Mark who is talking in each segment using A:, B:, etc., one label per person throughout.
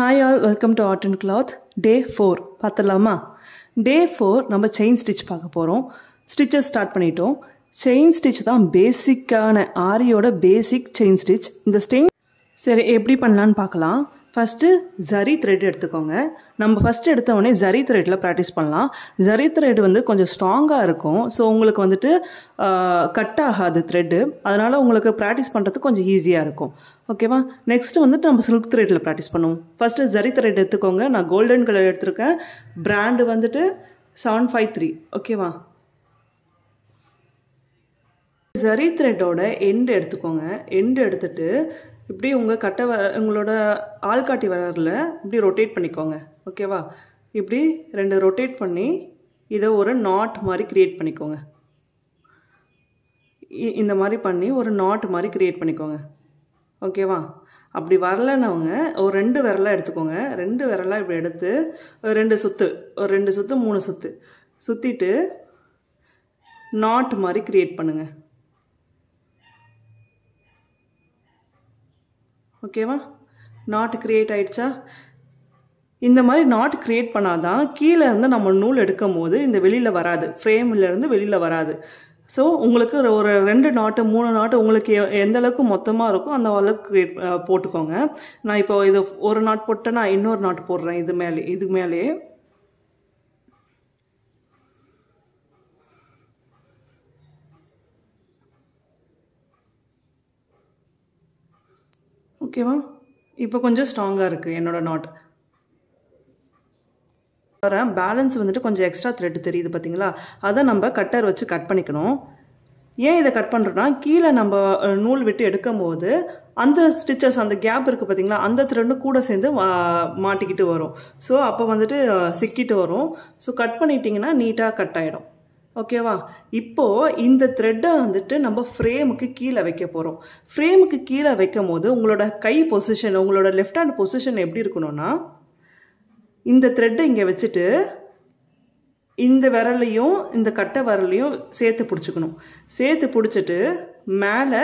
A: Hi all, welcome to Art and Cloth. Day 4 பார்த்தலாமா? Day 4 நம்ம chain stitch பார்க்க போகிறோம். Stitches start பண்ணிட்டோம். Chain stitch தான் பேசிக்கான ஆரியோட பேசிக் செயின் ஸ்டிச். இந்த சரி எப்படி பண்ணலான்னு பார்க்கலாம். ஃபஸ்ட்டு ஜரி த்ரெட் எடுத்துக்கோங்க. நம்ம ஃபஸ்ட்டு எடுத்தவொடனே ஜரி த்ரெட்டில் ப்ராக்டிஸ் பண்ணலாம். ஜரி த்ரெட் வந்து கொஞ்சம் ஸ்ட்ராங்காக இருக்கும். ஸோ உங்களுக்கு வந்துட்டு கட் ஆகாது த்ரெட்டு. அதனால் உங்களுக்கு ப்ராக்டிஸ் பண்ணுறதுக்கு கொஞ்சம் ஈஸியாக இருக்கும். ஓகேவா? நெக்ஸ்ட்டு வந்துட்டு நம்ம சில்க் த்ரெட்டில் ப்ராக்டிஸ் பண்ணுவோம். ஃபஸ்ட்டு ஜரி த்ரெட் எடுத்துக்கோங்க. நான் கோல்டன் கலர் எடுத்திருக்கேன். பிராண்டு வந்துட்டு 753. ஓகேவா? ஜரி த்ரெட்டோட எண்டு எடுத்துக்கோங்க. எண்டு எடுத்துட்டு இப்படி உங்களோட ஆள்காட்டி விரலில் இப்படி ரொட்டேட் பண்ணிக்கோங்க. ஓகேவா? இப்படி 2 ரொட்டேட் பண்ணி இதை ஒரு நாட் மாதிரி க்ரியேட் பண்ணிக்கோங்க. இந்த மாதிரி பண்ணி ஒரு நாட் மாதிரி க்ரியேட் பண்ணிக்கோங்க. ஓகேவா? அப்படி வரலன்னவங்க ஒரு 2 விரலாக எடுத்துக்கோங்க. 2 விரலாக இப்படி எடுத்து ஒரு 2 சுற்று 3 சுற்று சுற்றிட்டு நாட் மாதிரி க்ரியேட் பண்ணுங்கள். ஓகேவா? நாட் க்ரியேட் ஆகிடுச்சா? இந்த மாதிரி நாட் க்ரியேட் பண்ணாதான் கீழே இருந்து நம்ம நூல் எடுக்கும் போது இந்த வெளியில் வராது, ஃப்ரேம்லேருந்து வெளியில் வராது. ஸோ உங்களுக்கு ஒரு 2 நாட்டு 3 நாட்டு உங்களுக்கு எந்த அளவுக்கு மொத்தமாக இருக்கோ அந்த அளவுக்கு போட்டுக்கோங்க. நான் இப்போ இது ஒரு நாட் போட்டு நான் இன்னொரு நாட் போடுறேன். இது மேலே ஓகேவா? இப்போ கொஞ்சம் ஸ்ட்ராங்காக இருக்குது என்னோடய நாட். பேலன்ஸ் வந்துட்டு கொஞ்சம் எக்ஸ்ட்ரா த்ரெட் தெரியுது பார்த்தீங்களா? அதை நம்ம கட்டர் வச்சு கட் பண்ணிக்கணும். ஏன் இதை கட் பண்ணுறோன்னா கீழே நம்ம நூல் விட்டு எடுக்கும் போது அந்த ஸ்டிச்சஸ் அந்த கேப் இருக்குது பார்த்தீங்களா, அந்த த்ரெட்டு கூட சேர்ந்து மாட்டிக்கிட்டு வரும். ஸோ அப்போ வந்துட்டு சிக்கிட்டு வரும். ஸோ கட் பண்ணிட்டிங்கன்னா நீட்டாக கட் ஆகிடும். ஓகேவா? இப்போது இந்த த்ரெட்டை வந்துட்டு நம்ம ஃப்ரேமுக்கு கீழே வைக்க போகிறோம். ஃப்ரேமுக்கு கீழே வைக்கும் போது உங்களோட கை பொசிஷன், உங்களோட லெஃப்ட் ஹேண்ட் பொசிஷன் எப்படி இருக்கணும்னா, இந்த த்ரெட்டை இங்கே வச்சுட்டு இந்த விரலையும் இந்த கட்டை விரலையும் சேர்த்து பிடிச்சிக்கணும். சேர்த்து பிடிச்சிட்டு மேலே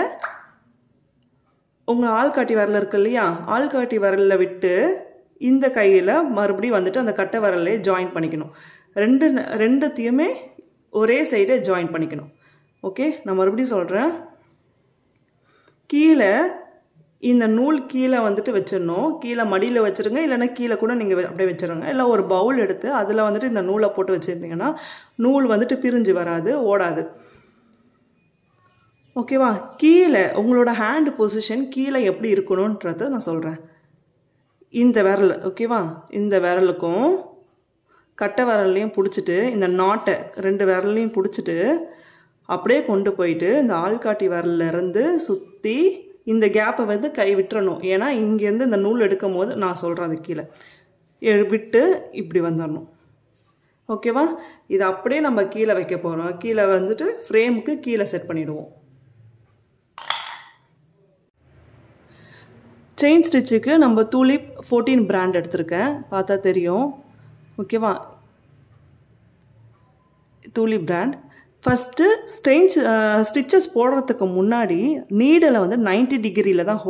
A: உங்கள் ஆள்காட்டி விரல் இருக்கு இல்லையா, ஆள்காட்டி விரலில் விட்டு இந்த கையில் மறுபடியும் வந்துட்டு அந்த கட்டை விரலே ஜாயின் பண்ணிக்கணும். ரெண்டுத்தையுமே ஒரே சைடே ஜாயின் பண்ணிக்கணும். ஓகே, நான் மறுபடியும் சொல்கிறேன். கீழே இந்த நூல் கீழே வந்துட்டு வச்சிடணும். கீழே மடியில் வச்சுருங்க, இல்லைன்னா கீழே கூட நீங்கள் அப்படியே வச்சுருங்க. இல்லை ஒரு பவுல் எடுத்து அதில் வந்துட்டு இந்த நூலை போட்டு வச்சுருந்தீங்கன்னா நூல் வந்துட்டு பிரிஞ்சு வராது, ஓடாது. ஓகேவா? கீழே உங்களோட ஹேண்ட் பொசிஷன் கீழே எப்படி இருக்கணுன்றத நான் சொல்கிறேன். இந்த விரல், ஓகேவா, இந்த விரலுக்கும் கட்டை விரல்லையும் பிடிச்சிட்டு இந்த நாட்டை 2 விரல்லையும் பிடிச்சிட்டு அப்படியே கொண்டு போயிட்டு இந்த ஆள்காட்டி விரல்லேருந்து சுற்றி இந்த கேப்பை வந்து கை விட்டுறணும். ஏன்னா இங்கேருந்து இந்த நூல் எடுக்கும் போது நான் சொல்கிறேன், அது கீழே விட்டு இப்படி வந்துடணும். ஓகேவா? இது அப்படியே நம்ம கீழே வைக்க போகிறோம். கீழே வந்துட்டு ஃப்ரேமுக்கு கீழே செட் பண்ணிவிடுவோம். செயின் ஸ்டிச்சுக்கு நம்ம தூலிப் 14 பிராண்ட் எடுத்திருக்கேன், பார்த்தா தெரியும். ஓகேவா? Tulip brand. ஃபஸ்ட்டு ஸ்டிச்சஸ் போடுறதுக்கு முன்னாடி நீடில் வந்து 90 டிகிரியில் தான்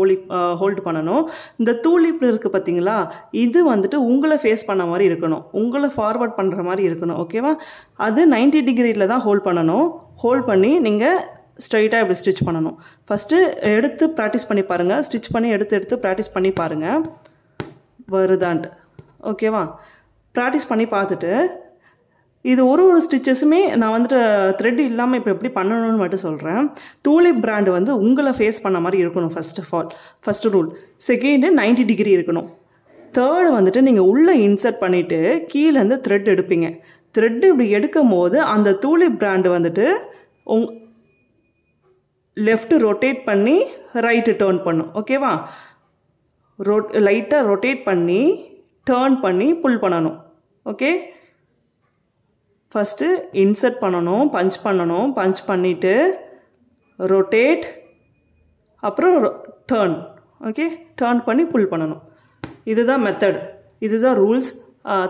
A: ஹோல்டு பண்ணணும். இந்த தூலிப் இருக்குது பார்த்தீங்களா, இது வந்துட்டு உங்களை ஃபேஸ் பண்ண மாதிரி இருக்கணும், உங்களை ஃபார்வர்ட் பண்ணுற மாதிரி இருக்கணும். ஓகேவா? அது 90 டிகிரியில் தான் ஹோல்ட் பண்ணணும். ஹோல்ட் பண்ணி நீங்கள் ஸ்ட்ரைட்டாக இப்படி ஸ்டிச் பண்ணணும். ஃபஸ்ட்டு எடுத்து ப்ராக்டிஸ் பண்ணி பாருங்கள். ஸ்டிச் பண்ணி எடுத்து ப்ராக்டிஸ் பண்ணி பாருங்கள் வருதான்ட்டு. ஓகேவா? ப்ராக்டிஸ் பண்ணி பார்த்துட்டு இது ஒரு ஸ்டிச்சஸுமே நான் வந்துட்டு த்ரெட் இல்லாமல் இப்போ எப்படி பண்ணணும்னு மட்டும் சொல்கிறேன். தூலிப் பிராண்டு வந்து உங்களை ஃபேஸ் பண்ண மாதிரி இருக்கணும். First rule. செகண்டு 90 டிகிரி இருக்கணும். தேர்டு வந்துட்டு நீங்கள் உள்ளே இன்சர்ட் பண்ணிவிட்டு கீழேருந்து த்ரெட் எடுப்பீங்க. த்ரெட்டு இப்படி எடுக்கும் போது அந்த தூலிப் பிராண்டு வந்துட்டு லெஃப்ட்டு ரொட்டேட் பண்ணி ரைட்டு டேர்ன் பண்ணும். ஓகேவா? லைட்டாக ரொட்டேட் பண்ணி டேர்ன் பண்ணி புல் பண்ணணும். ஓகே, ஃபஸ்ட்டு இன்சர்ட் பண்ணணும், பஞ்ச் பண்ணிவிட்டு ரொட்டேட், அப்புறம் டேர்ன். ஓகே, டேர்ன் பண்ணி புல் பண்ணணும். இதுதான் மெத்தட், இதுதான் ரூல்ஸ்.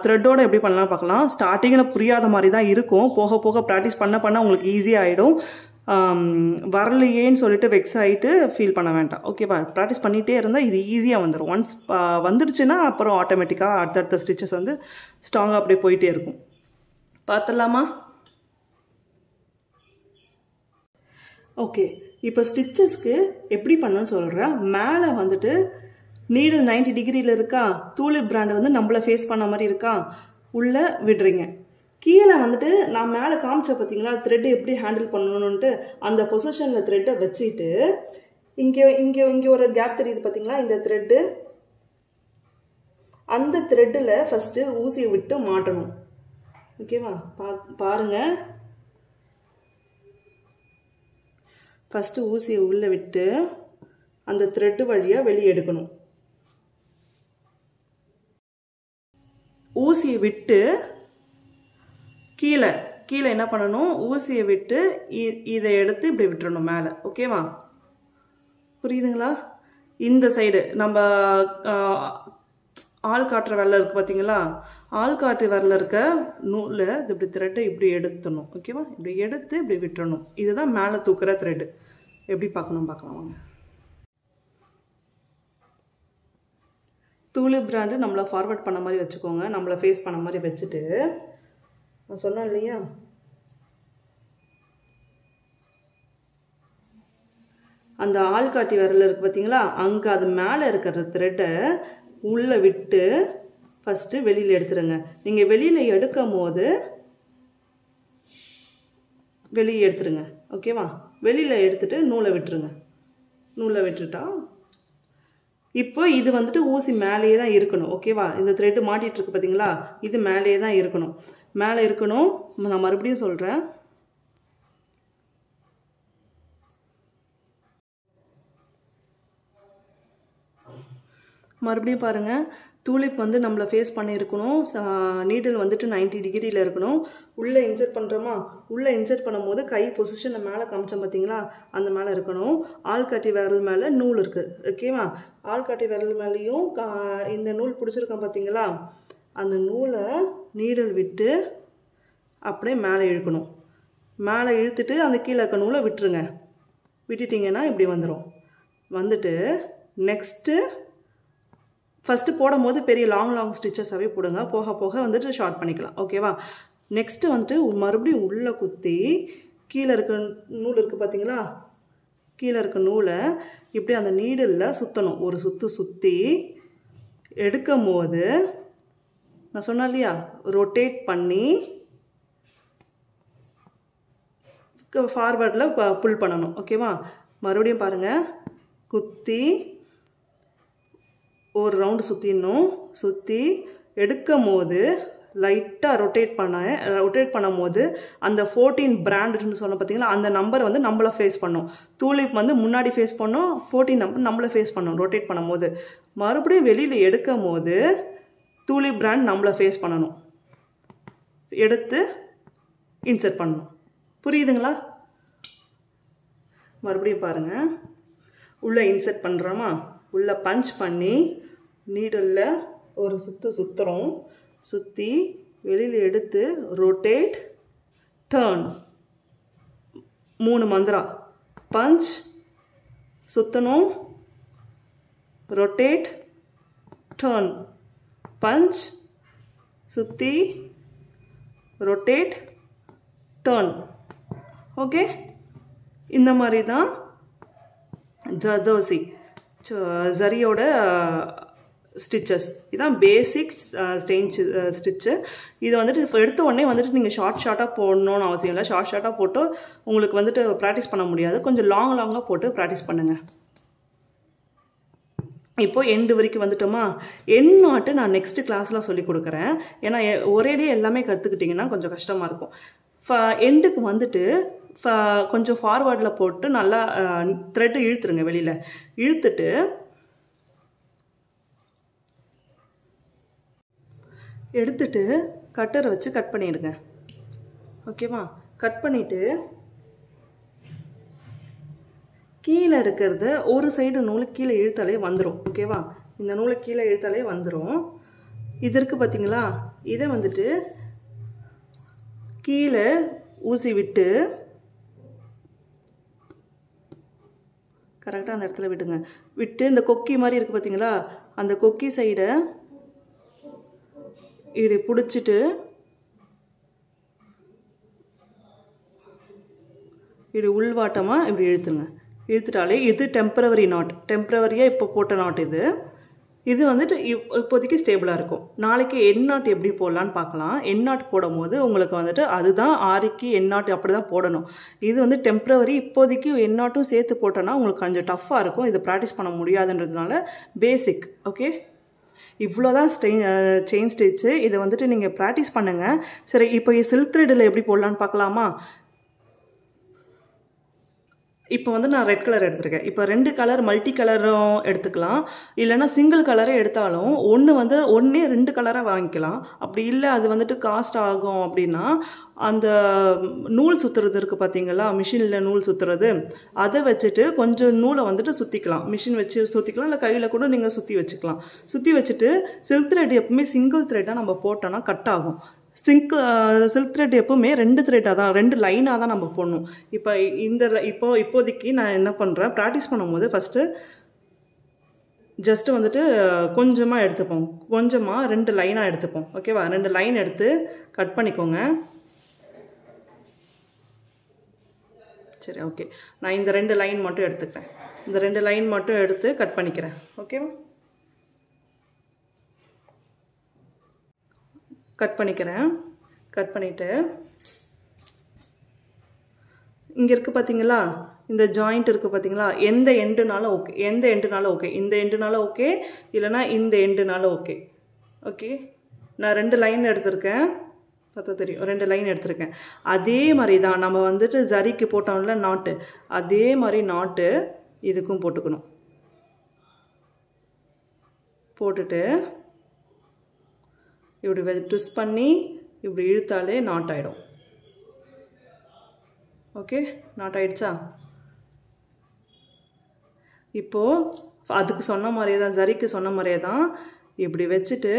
A: த்ரெட்டோடு எப்படி பண்ணலாம் பார்க்கலாம். ஸ்டார்டிங்கில் புரியாத மாதிரி தான் இருக்கும். போக போக ப்ராக்டிஸ் பண்ண உங்களுக்கு ஈஸியாக ஆகிடும். வரலையேன்னு சொல்லிட்டு வெக்ஸ் ஆகிட்டு ஃபீல் பண்ண வேண்டாம். ஓகேவா? ப்ராக்டிஸ் பண்ணிகிட்டே இருந்தால் இது ஈஸியாக வந்துடும். ஒன்ஸ் வந்துடுச்சுன்னா அப்புறம் ஆட்டோமேட்டிக்காக அடுத்தடுத்த ஸ்டிச்சஸ் வந்து ஸ்ட்ராங்காக அப்படியே போயிட்டே இருக்கும். பார்த்துடலாமா? ஓகே, இப்போ ஸ்டிச்சஸ்க்கு எப்படி பண்ணணும்னு சொல்கிறேன். மேலே வந்துட்டு நீடில் 90 டிகிரியில் இருக்கா, தூலிப் பிராண்டு வந்து நம்மளை ஃபேஸ் பண்ண மாதிரி இருக்கா, உள்ளே விடுறீங்க. கீழே வந்துட்டு நான் மேலே காமிச்ச பார்த்தீங்களா த்ரெட்டு எப்படி ஹேண்டில் பண்ணணுன்ட்டு, அந்த பொசிஷனில் த்ரெட்டை வச்சுட்டு இங்கே ஒரு கேப் தெரியுது பார்த்தீங்களா, இந்த த்ரெட்டு, அந்த த்ரெட்டில் ஃபஸ்ட்டு ஊசியை விட்டு மாட்டணும். ஓகேவா? பாருங்கள், ஃபஸ்ட்டு ஊசியை உள்ளே விட்டு அந்த த்ரெட்டு வழியாக வெளியே எடுக்கணும். ஊசியை விட்டு கீழே என்ன பண்ணணும், ஊசியை விட்டு இதை எடுத்து இப்படி விட்டுறணும் மேலே. ஓகேவா? புரியுதுங்களா? இந்த சைடு நம்ம ஆள் காட்டுற விரல இருக்குது பார்த்தீங்களா, ஆள் காட்டு விரல இருக்க நூலில் இது இப்படி த்ரெட்டை இப்படி எடுத்துடணும். ஓகேவா? இப்படி எடுத்து இப்படி விட்டுறணும். இதுதான் மேலே தூக்குற த்ரெட்டு. எப்படி பார்க்கலாம் வாங்க. தூலிப் பிராண்டு நம்மளை ஃபார்வர்ட் பண்ண மாதிரி வச்சுக்கோங்க, நம்மளை ஃபேஸ் பண்ண மாதிரி வச்சுட்டு, நான் சொன்னேன் இல்லையா, அந்த ஆள்காட்டி விரல் இருக்குது பார்த்தீங்களா, அங்கே அது மேலே இருக்கிற த்ரெட்டை உள்ளே விட்டு ஃபஸ்ட்டு வெளியில் எடுத்துருங்க. நீங்கள் வெளியில் எடுக்கும் போது வெளியே எடுத்துருங்க. ஓகேவா? வெளியில் எடுத்துட்டு நூலை விட்டுருங்க. நூலை விட்டுட்டா இப்போ இது வந்துட்டு ஊசி மேலேயே தான் இருக்கணும். ஓகேவா? இந்த த்ரெட்டு மாட்டிகிட்ருக்கு பார்த்தீங்களா, இது மேலேயே தான் இருக்கணும். மேலே இருக்கணும். நான் மறுபடியும் சொல்கிறேன். மறுபடியும் பாருங்கள், தூளிப் வந்து நம்மளை ஃபேஸ் பண்ணியிருக்கணும். நீடில் வந்துட்டு 90 டிகிரியில் இருக்கணும். உள்ளே இன்சர்ட் பண்ணுறோமா, உள்ளே இன்சர்ட் பண்ணும்போது கை பொசிஷனை மேலே காமிச்சோம் பார்த்தீங்களா, அந்த மேலே இருக்கணும். ஆள்காட்டி விரல் மேலே நூல் இருக்குது. ஓகேவா? ஆள்காட்டி விரல் மேலேயும் இந்த நூல் பிடிச்சிருக்கோம் பார்த்தீங்களா, அந்த நூலை நீடில் விட்டு அப்படியே மேலே இழுக்கணும். மேலே இழுத்துட்டு அந்த கீழே இருக்க நூலை விட்டுருங்க. விட்டுட்டிங்கன்னா இப்படி வந்துடும். வந்துட்டு நெக்ஸ்ட்டு ஃபஸ்ட்டு போடும் போது பெரிய லாங் ஸ்டிச்சஸாகவே போடுங்க. போக போக வந்துட்டு ஷார்ட் பண்ணிக்கலாம். ஓகேவா? நெக்ஸ்ட்டு வந்துட்டு மறுபடியும் உள்ளே குத்தி கீழே இருக்க நூல் இருக்குது பார்த்தீங்களா, கீழே இருக்க நூலை இப்படி அந்த நீடில் சுற்றணும். ஒரு சுற்றி எடுக்கும் போது நான் சொன்னேன் இல்லையா, ரொட்டேட் பண்ணி ஃபார்வர்டில் புல் பண்ணணும். ஓகேவா? மறுபடியும் பாருங்கள், குத்தி ஒரு ரவுண்டு சுற்றிடணும். சுற்றி எடுக்கும் போது லைட்டாக ரொட்டேட் பண்ணும் போது அந்த 14 பிராண்டுன்னு சொன்ன பார்த்தீங்களா, அந்த நம்பர் வந்து நம்மளை ஃபேஸ் பண்ணும். தூளிப் வந்து முன்னாடி ஃபேஸ் பண்ணோம், 14 நம்பர் நம்மளை ஃபேஸ் பண்ணும் ரொட்டேட் பண்ணும் போது. மறுபடியும் வெளியில் எடுக்கும் போது தூளிப் பிராண்ட் நம்மளை ஃபேஸ் பண்ணணும். எடுத்து இன்சர்ட் பண்ணணும். புரியுதுங்களா? மறுபடியும் பாருங்கள், உள்ளே இன்சர்ட் பண்ணுறோமா, உள்ளே பஞ்ச் பண்ணி நீடலில் ஒரு சுற்றுறோம். சுற்றி வெளியில் எடுத்து ரொட்டேட் டர்ன், 3 மந்திரா. பஞ்ச், சுற்றணும், ரொட்டேட் டர்ன், பஞ்ச், சுற்றி ரொட்டேட் டர்ன். ஓகே? இந்த மாதிரி தான் ஜர்தோசி ஜரியோட ஸ்டிச்சஸ். இதுதான் பேசிக் ஸ்டிச்சு. இது வந்துட்டு எடுத்த உடனே வந்துட்டு நீங்கள் ஷார்ட்டாக போடணும்னு அவசியம் இல்லை. ஷார்ட்டாக போட்டு உங்களுக்கு வந்துட்டு ப்ராக்டிஸ் பண்ண முடியாது. கொஞ்சம் லாங்காக போட்டு ப்ராக்டிஸ் பண்ணுங்கள். இப்போது எண்டு வரைக்கும் வந்துட்டோமா. எண்ட் நாட்டு நான் நெக்ஸ்ட்டு கிளாஸில் சொல்லிக் கொடுக்குறேன். ஏன்னா ஒரேடியே எல்லாமே கற்றுக்கிட்டிங்கன்னா கொஞ்சம் கஷ்டமாக இருக்கும். எண்டுக்கு வந்துட்டு கொஞ்சம் ஃபார்வர்டில் போட்டு நல்லா த்ரெட்டு இழுத்துருங்க. வெளியில் இழுத்துட்டு எடுத்துட்டு கட்டரை வச்சு கட் பண்ணிடுங்க. ஓகேவா? கட் பண்ணிவிட்டு கீழே இருக்கிறத ஒரு சைடு நூல் கீழே இழுத்தாலே வந்துடும். ஓகேவா? இந்த நூலை கீழே இழுத்தாலே வந்துடும். இது இருக்குது பார்த்தீங்களா, இதை வந்துட்டு கீழே ஊசி விட்டு கரெக்டாக அந்த இடத்துல விடுங்க. விட்டு இந்த கொக்கி மாதிரி இருக்குது பார்த்தீங்களா, அந்த கொக்கி சைடை இப்படி பிடிச்சிட்டு இப்படி உள்வாட்டமாக இப்படி இழுத்துங்க. இழுத்துட்டாலே இது டெம்பரவரி நாட், டெம்பரவரியாக இப்போ போட்ட நாட் இது. இது வந்துட்டு இப்போதைக்கு ஸ்டேபிளாக இருக்கும். நாளைக்கு என் நாட் எப்படி போடலான்னு பார்க்கலாம். என் நாட் போடும் போது உங்களுக்கு வந்துட்டு அதுதான் ஆரிக்கு என் நாட் அப்படி தான் போடணும். இது வந்து டெம்பரவரி, இப்போதைக்கு என் நாட்டும் சேர்த்து போட்டோன்னா உங்களுக்கு கொஞ்சம் டஃப்பாக இருக்கும். இது ப்ராக்டிஸ் பண்ண முடியாதுன்றதுனால பேசிக். ஓகே, இவ்வளோதான் செயின் ஸ்டிச்சு. இதை வந்துட்டு நீங்கள் ப்ராக்டிஸ் பண்ணுங்கள். சரி, இப்போ சில்க் த்ரெட்டில் எப்படி போடலான்னு பார்க்கலாமா? இப்போ வந்து நான் ரெட் கலர் எடுத்துருக்கேன். இப்போ 2 கலர் மல்டி கலரும் எடுத்துக்கலாம். இல்லைனா சிங்கிள் கலரே எடுத்தாலும் ஒன்றே 2 கலராக வாங்கிக்கலாம். அப்படி இல்லை அது வந்துட்டு காஸ்ட் ஆகும் அப்படின்னா அந்த நூல் சுற்றுறது இருக்குது பார்த்தீங்களா, மிஷினில் நூல் சுற்றுறது, அதை வச்சுட்டு கொஞ்சம் நூலை வந்துட்டு சுற்றிக்கலாம். மிஷின் வச்சு சுற்றிக்கலாம், இல்லை கையில் கூட நீங்கள் சுற்றி வச்சுக்கலாம். சுற்றி வச்சுட்டு சில்க் த்ரெட் எப்பவுமே சிங்கிள் த்ரெட்டாக நம்ம போட்டோன்னா கட் ஆகும். சில்க் த்ரெட் எப்பவுமே 2 த்ரெட்டாக தான், 2 லைனாக தான் நம்ம போடணும். இப்போதைக்கு நான் என்ன பண்ணுறேன், ப்ராக்டிஸ் பண்ணும்போது ஃபஸ்ட்டு ஜஸ்ட்டு வந்துட்டு கொஞ்சமாக எடுத்துப்போம், கொஞ்சமாக 2 லைனாக எடுத்துப்போம். ஓகேவா? 2 லைன் எடுத்து கட் பண்ணிக்கோங்க. சரி, ஓகே. நான் இந்த 2 லைன் மட்டும் எடுத்துக்கிறேன். இந்த 2 லைன் மட்டும் எடுத்து கட் பண்ணிக்கிறேன். ஓகேவா? கட் பண்ணிக்கிறேன். கட் பண்ணிவிட்டு இங்கே இருக்குது பார்த்தீங்களா, இந்த ஜாயிண்ட் இருக்குது பார்த்தீங்களா, எந்த எண்டுனாலும் ஓகே, எந்த எண்டுனாலும் ஓகே, இந்த எண்டுனாலும் ஓகே, இல்லைனா இந்த எண்டுனாலும் ஓகே. ஓகே, நான் 2 லைன் எடுத்திருக்கேன், பார்த்தா தெரியும், 2 லைன் எடுத்திருக்கேன். அதே மாதிரி தான் நம்ம வந்துட்டு ஜரிக்கு போட்டோம்ல நாட்டு, அதே மாதிரி நாட்டு இதுக்கும் போட்டுக்கணும். போட்டுட்டு இப்படி ட்விஸ்ட் பண்ணி இப்படி இழுத்தாலே நாட் ஆகிடும். ஓகே, நாட் ஆகிடுச்சா? இப்போது அதுக்கு சொன்ன மாதிரியே தான், ஜரிக்கு சொன்ன மாதிரியே தான், இப்படி வச்சுட்டு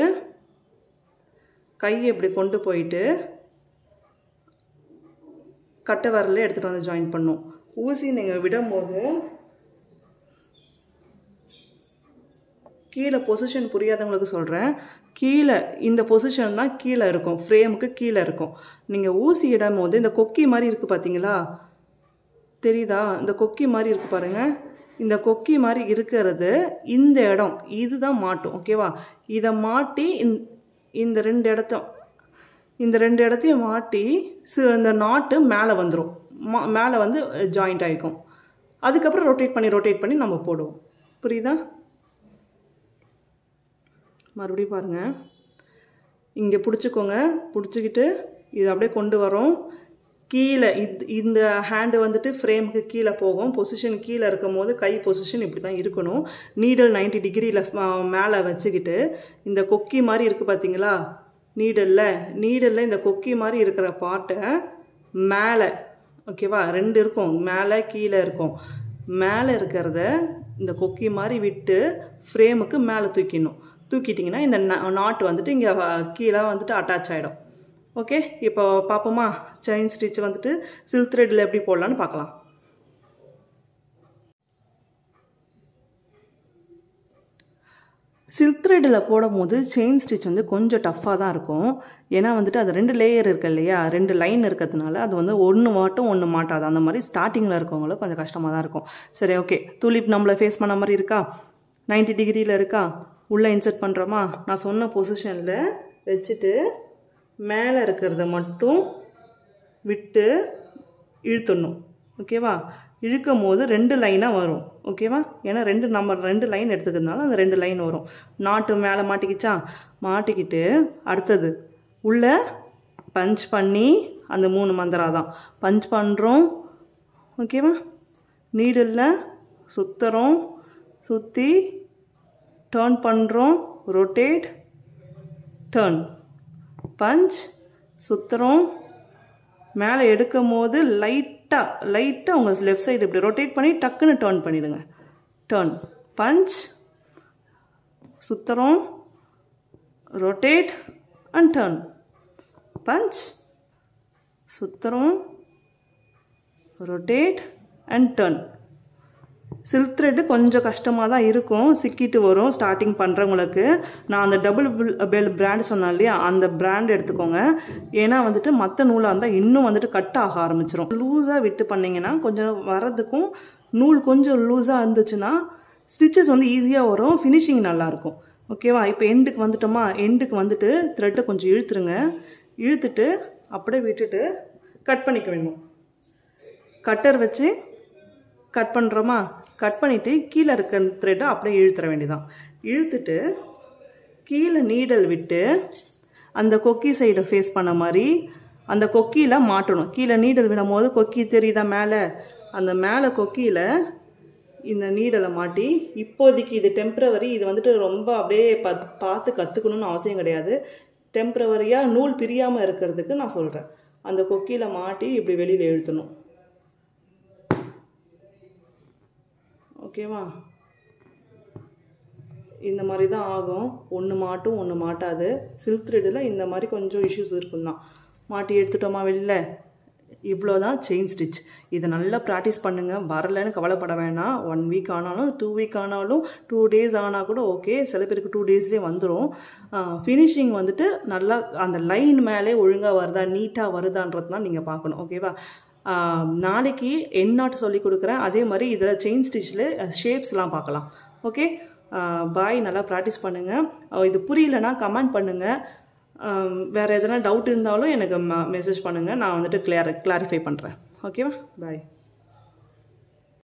A: கையை இப்படி கொண்டு போயிட்டு கட்டை விரலே எடுத்துகிட்டு வந்து ஜாயின் பண்ணும். ஊசி நீங்கள் விடும்போது கீழே பொசிஷன் புரியாதவங்களுக்கு சொல்கிறேன், கீழே இந்த பொசிஷன் தான் கீழே இருக்கும், ஃப்ரேமுக்கு கீழே இருக்கும். நீங்கள் ஊசி இடும் போது இந்த கொக்கி மாதிரி இருக்குது பார்த்தீங்களா, தெரியுதா? இந்த கொக்கி மாதிரி இருக்குது பாருங்கள், இந்த கொக்கி மாதிரி இருக்கிறது இந்த இடம், இதுதான் மாட்டும். ஓகேவா? இதை மாட்டி இந்த 2 இடத்தையும் மாட்டி இந்த நாட்டு மேலே வந்துடும், மேலே வந்து ஜாயிண்ட் ஆகிக்கும். அதுக்கப்புறம் ரொட்டேட் பண்ணி நம்ம போடுவோம். புரியுதா? மறுபடியும் பாருங்கள், இங்கே பிடிச்சிக்கோங்க. பிடிச்சிக்கிட்டு இது அப்படியே கொண்டு வரோம் கீழே. இந்த ஹேண்டு வந்துட்டு ஃப்ரேமுக்கு கீழே போகும். பொசிஷன் கீழே இருக்கும் போது கை பொசிஷன் இப்படி தான் இருக்கணும். நீடல் 90 டிகிரியில் மேலே வச்சுக்கிட்டு இந்த கொக்கி மாதிரி இருக்குது பார்த்தீங்களா, நீடலில் இந்த கொக்கி மாதிரி இருக்கிற பாட்டை மேலே, ஓகேவா, 2 இருக்கும், மேலே கீழே இருக்கும். மேலே இருக்கிறத இந்த கொக்கி மாதிரி விட்டு ஃப்ரேமுக்கு மேலே தூக்கிட்டிங்கன்னா இந்த நாட் வந்துட்டு இங்கே கீழே வந்துட்டு அட்டாச் ஆகிடும். ஓகே, இப்போ பார்ப்போமா செயின் ஸ்டிச் வந்துட்டு சில்க் த்ரெட்டில் எப்படி போடலான்னு பார்க்கலாம். சில்க் த்ரெட்டில் போடும் போது செயின் ஸ்டிச் வந்து கொஞ்சம் டஃப்பாக தான் இருக்கும். ஏன்னா வந்துட்டு அது 2 லேயர் இருக்குது இல்லையா, 2 லைன் இருக்கிறதுனால அது வந்து ஒன்று மாட்டும் ஒன்று மாட்டாது. அந்த மாதிரி ஸ்டார்டிங்கில் இருக்கவங்களுக்கு கொஞ்சம் கஷ்டமாக தான் இருக்கும். சரி, ஓகே. துலிப் நம்மளை ஃபேஸ் பண்ண மாதிரி இருக்கா, 90 டிகிரியில் இருக்கா, உள்ளே இன்சர்ட் பண்ணுறோமா, நான் சொன்ன பொசிஷனில் வச்சுட்டு மேலே இருக்கிறத மட்டும் விட்டு இழுத்துடணும். ஓகேவா? இழுக்கும் போது 2 லைனாக வரும். ஓகேவா? ஏன்னா நம்ம 2 லைன் எடுத்துக்கிறதுனால அந்த 2 லைன் வரும். நாட்டு மேலே மாட்டிக்கிச்சா, மாட்டிக்கிட்டு அடுத்தது உள்ளே பஞ்ச் பண்ணி அந்த 3 மந்திரா தான் பஞ்ச் பண்ணுறோம். ஓகேவா? நீடில் சுற்றுறோம், சுற்றி டர்ன் பண்ணுறோம், ரொட்டேட், டர்ன், பஞ்ச், சுற்றுறோம். மேலே எடுக்கும் போது லைட்டாக உங்கள் லெஃப்ட் சைடு இப்படி ரொட்டேட் பண்ணி டக்குன்னு டர்ன் பண்ணிவிடுங்க. டர்ன், பஞ்ச், சுற்றுறோம், ரொட்டேட் அண்ட் டர்ன், பஞ்ச், சுற்றுறோம், rotate and turn. Silk thread கொஞ்சம் கஷ்டமாக தான் இருக்கும், சிக்கிட்டு வரும் ஸ்டார்டிங் பண்ணுறவங்களுக்கு. நான் அந்த டபுள் பெல் பிராண்ட் சொன்னேன் இல்லையா, அந்த பிராண்ட் எடுத்துக்கோங்க. ஏன்னா வந்துட்டு மற்ற நூலாக இருந்தால் இன்னும் வந்துட்டு கட் ஆக ஆரம்பிச்சிடும். லூஸாக விட்டு பண்ணிங்கன்னா கொஞ்சம் வரதுக்கும், நூல் கொஞ்சம் லூஸாக இருந்துச்சுன்னா ஸ்டிச்சஸ் வந்து ஈஸியாக வரும், ஃபினிஷிங் நல்லாயிருக்கும். ஓகேவா? இப்போ எண்டுக்கு வந்துட்டோமா, எண்டுக்கு வந்துட்டு த்ரெட்டை கொஞ்சம் இழுத்துருங்க. இழுத்துட்டு அப்படியே விட்டுட்டு கட் பண்ணிக்க வேணும். கட்டர் வச்சு கட் பண்ணுறோமா, கட் பண்ணிவிட்டு கீழே இருக்க த்ரெட்டை அப்படியே இழுத்துற வேண்டியதான். இழுத்துட்டு கீழே நீடல் விட்டு அந்த கொக்கி சைடை ஃபேஸ் பண்ண மாதிரி அந்த கொக்கியில் மாட்டணும். கீழே நீடல் விடும் போது கொக்கி தெரியுதா மேலே, அந்த மேலே கொக்கியில் இந்த நீடலை மாட்டி, இப்போதைக்கு இது டெம்ப்ரவரி, இது வந்துட்டு ரொம்ப அப்படியே பார்த்து கற்றுக்கணும்னு அவசியம் கிடையாது. டெம்ப்ரவரியாக நூல் பிரியாமல் இருக்கிறதுக்கு நான் சொல்கிறேன். அந்த கொக்கியில் மாட்டி இப்படி வெளியில் இழுத்தணும். ஓகேவா? இந்த மாதிரி தான் ஆகும். ஒன்று மாட்டும் ஒன்று மாட்டாது. சில்க் த்ரெட்டில் இந்த மாதிரி கொஞ்சம் இஷ்யூஸ் இருக்கும் தான். மாட்டி எடுத்துட்டோமா வெளியில், இவ்வளோதான் செயின் ஸ்டிச். இதை நல்லா ப்ராக்டிஸ் பண்ணுங்கள். வரலைன்னு கவலைப்பட வேணாம். 1 வீக் ஆனாலும் 2 வீக் ஆனாலும் 2 டேஸ் ஆனால் கூட ஓகே. சில பேருக்கு 2 டேஸ்லேயே வந்துடும். ஃபினிஷிங் வந்துட்டு நல்லா அந்த லைன் மேலே ஒழுங்காக வருதா, நீட்டாக வருதான்றது தான் நீங்கள் பார்க்கணும். ஓகேவா? நாளைக்கு என்னாட்டு சொல்லி கொடுக்குறேன். அதே மாதிரி இதில் செயின் ஸ்டிச்சில் ஷேப்ஸ்லாம் பார்க்கலாம். Okay bye. நல்லா ப்ராக்டிஸ் பண்ணுங்கள். இது புரியலன்னா கமெண்ட் பண்ணுங்கள். வேறு எதனா டவுட் இருந்தாலும் எனக்கு மெசேஜ் பண்ணுங்கள். நான் வந்துட்டு கிளாரிஃபை பண்ணுறேன். ஓகேவா? பாய்.